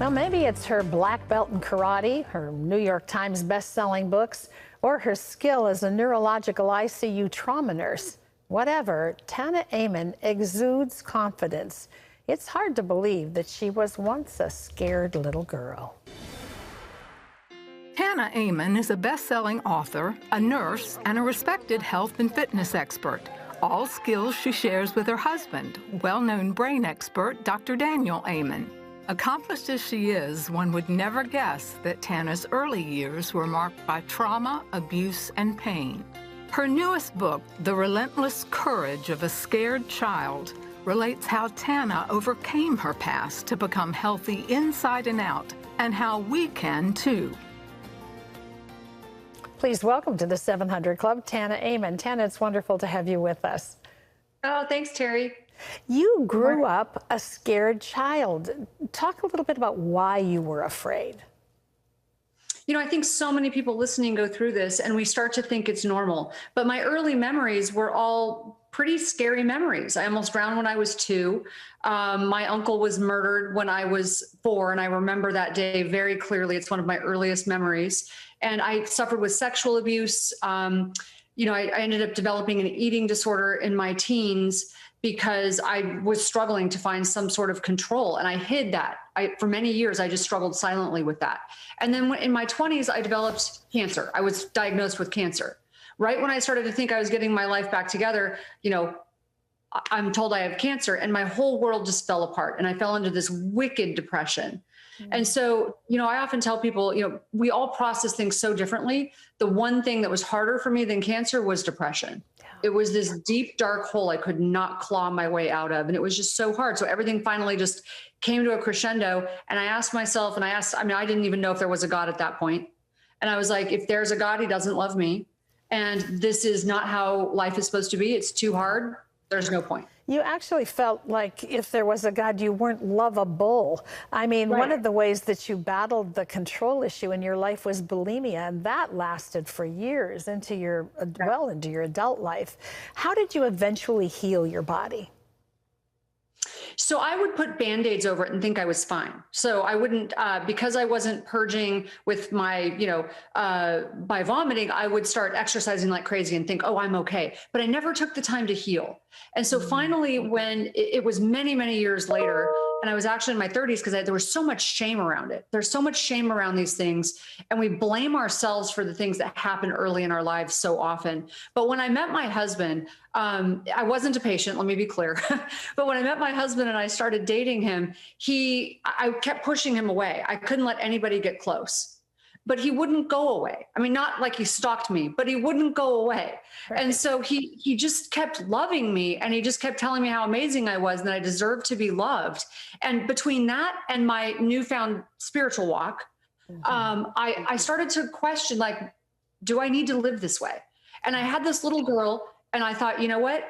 Well, maybe it's her black belt in karate, her New York Times best-selling books, or her skill as a neurological ICU trauma nurse. Whatever, Tana Amen exudes confidence. It's hard to believe that she was once a scared little girl. Tana Amen is a best-selling author, a nurse, and a respected health and fitness expert. All skills she shares with her husband, well-known brain expert Dr. Daniel Amen. Accomplished as she is, one would never guess that Tana's early years were marked by trauma, abuse, and pain. Her newest book, The Relentless Courage of a Scared Child, relates how Tana overcame her past to become healthy inside and out, and how we can too. Please welcome to the 700 Club, Tana Amen. Tana, it's wonderful to have you with us. Oh, thanks, Terry. You grew up a scared child. Talk a little bit about why you were afraid. You know, I think so many people listening go through this and we start to think it's normal. But my early memories were all pretty scary memories. I almost drowned when I was 2. My uncle was murdered when I was 4, and I remember that day very clearly. It's one of my earliest memories. And I suffered with sexual abuse. You know, I ended up developing an eating disorder in my teens because I was struggling to find some sort of control, and I hid that. For many years, I just struggled silently with that. And then in my 20s, I developed cancer. I was diagnosed with cancer. Right when I started to think I was getting my life back together, you know, I'm told I have cancer, and my whole world just fell apart, and I fell into this wicked depression. And so, you know, I often tell people, you know, we all process things so differently. The one thing that was harder for me than cancer was depression. It was this deep, dark hole I could not claw my way out of. And it was just so hard. So everything finally just came to a crescendo. And I asked myself, I didn't even know if there was a God at that point. And I was like, if there's a God, he doesn't love me. And this is not how life is supposed to be. It's too hard. There's no point. You actually felt like if there was a God, you weren't lovable. I mean, Right. One of the ways that you battled the control issue in your life was bulimia, and that lasted for years into your adult life. How did you eventually heal your body? So I would put Band-Aids over it and think I was fine. So I wouldn't, because I wasn't purging with my, by vomiting, I would start exercising like crazy and think, oh, I'm okay. But I never took the time to heal. And so finally, when it was many, many years later, and I was actually in my 30s, because there was so much shame around it. There's so much shame around these things. And we blame ourselves for the things that happen early in our lives so often. But when I met my husband, I wasn't a patient, let me be clear. But when I met my husband and I started dating him, I kept pushing him away. I couldn't let anybody get close. But he wouldn't go away. I mean, not like he stalked me, but he wouldn't go away. Right. And so he just kept loving me, and he just kept telling me how amazing I was and that I deserved to be loved. And between that and my newfound spiritual walk, I started to question, like, do I need to live this way? And I had this little girl, and I thought, you know what?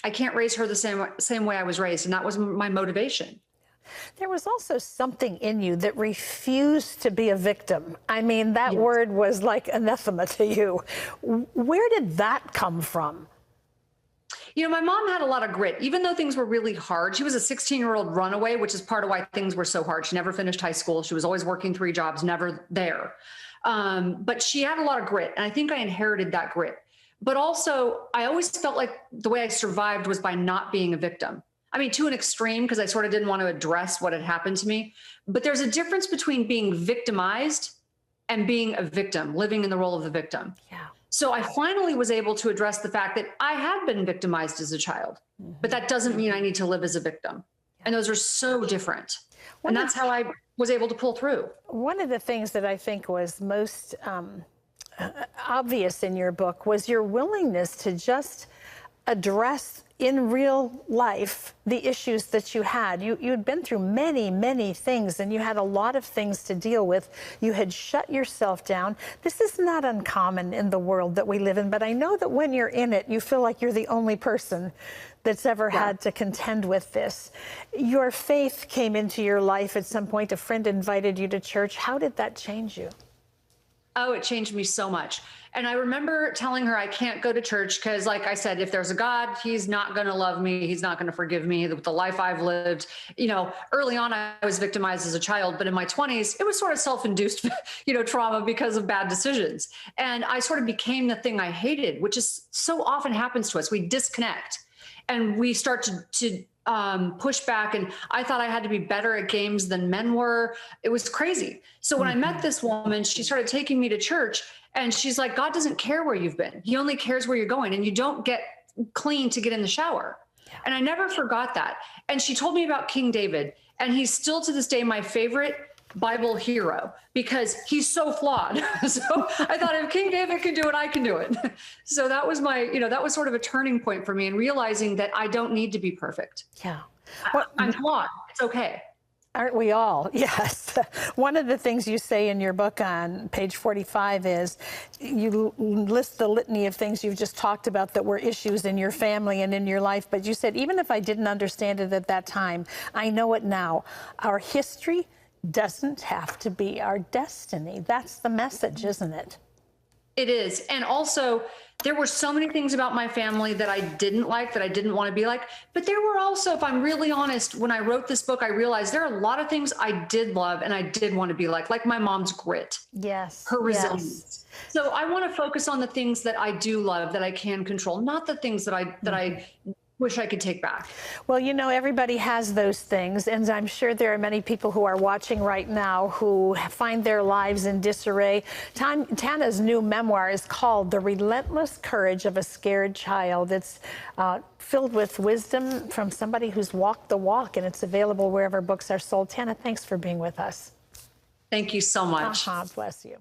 I can't raise her the same way I was raised. And that was my motivation. There was also something in you that refused to be a victim. I mean, that word was like anathema to you. Where did that come from? You know, my mom had a lot of grit, even though things were really hard. She was a 16-year-old runaway, which is part of why things were so hard. She never finished high school. She was always working 3 jobs, never there. But she had a lot of grit, and I think I inherited that grit. But also, I always felt like the way I survived was by not being a victim. I mean, to an extreme, because I sort of didn't want to address what had happened to me. But there's a difference between being victimized and being a victim, living in the role of the victim. Yeah. So I finally was able to address the fact that I had been victimized as a child, but that doesn't mean I need to live as a victim. And those are so different. And that's how I was able to pull through. One of the things that I think was most obvious in your book was your willingness to just address in real life the issues that you had. You'd been through many, many things, and you had a lot of things to deal with. You had shut yourself down. This is not uncommon in the world that we live in, but I know that when you're in it, you feel like you're the only person that's ever had to contend with this. Your faith came into your life at some point. A friend invited you to church. How did that change you? Oh, it changed me so much. And I remember telling her I can't go to church because, like I said, if there's a God, he's not going to love me. He's not going to forgive me with the life I've lived. You know, early on, I was victimized as a child, but in my 20s, it was sort of self-induced, trauma because of bad decisions. And I sort of became the thing I hated, which is so often happens to us. We disconnect and we start to push back. And I thought I had to be better at games than men were. It was crazy. So when I met this woman, she started taking me to church, and she's like, God doesn't care where you've been. He only cares where you're going, and you don't get clean to get in the shower. And I never forgot that. And she told me about King David, and he's still to this day my favorite Bible hero because he's so flawed. So I thought if King David can do it, I can do it. So that was that was sort of a turning point for me in realizing that I don't need to be perfect. Yeah. I'm flawed. It's okay. Aren't we all? Yes. One of the things you say in your book on page 45 is you list the litany of things you've just talked about that were issues in your family and in your life. But you said, even if I didn't understand it at that time, I know it now. Our history doesn't have to be our destiny. That's the message, isn't it? It is. And also, there were so many things about my family that I didn't like, that I didn't want to be like. But there were also, if I'm really honest, when I wrote this book, I realized there are a lot of things I did love and I did want to be like my mom's grit. Yes. Her resilience. Yes. So I want to focus on the things that I do love, that I can control, not the things that I wish I could take back. Well, everybody has those things, and I'm sure there are many people who are watching right now who find their lives in disarray. Tana's new memoir is called The Relentless Courage of a Scared Child. It's filled with wisdom from somebody who's walked the walk, and it's available wherever books are sold. Tana, thanks for being with us. Thank you so much. Bless you.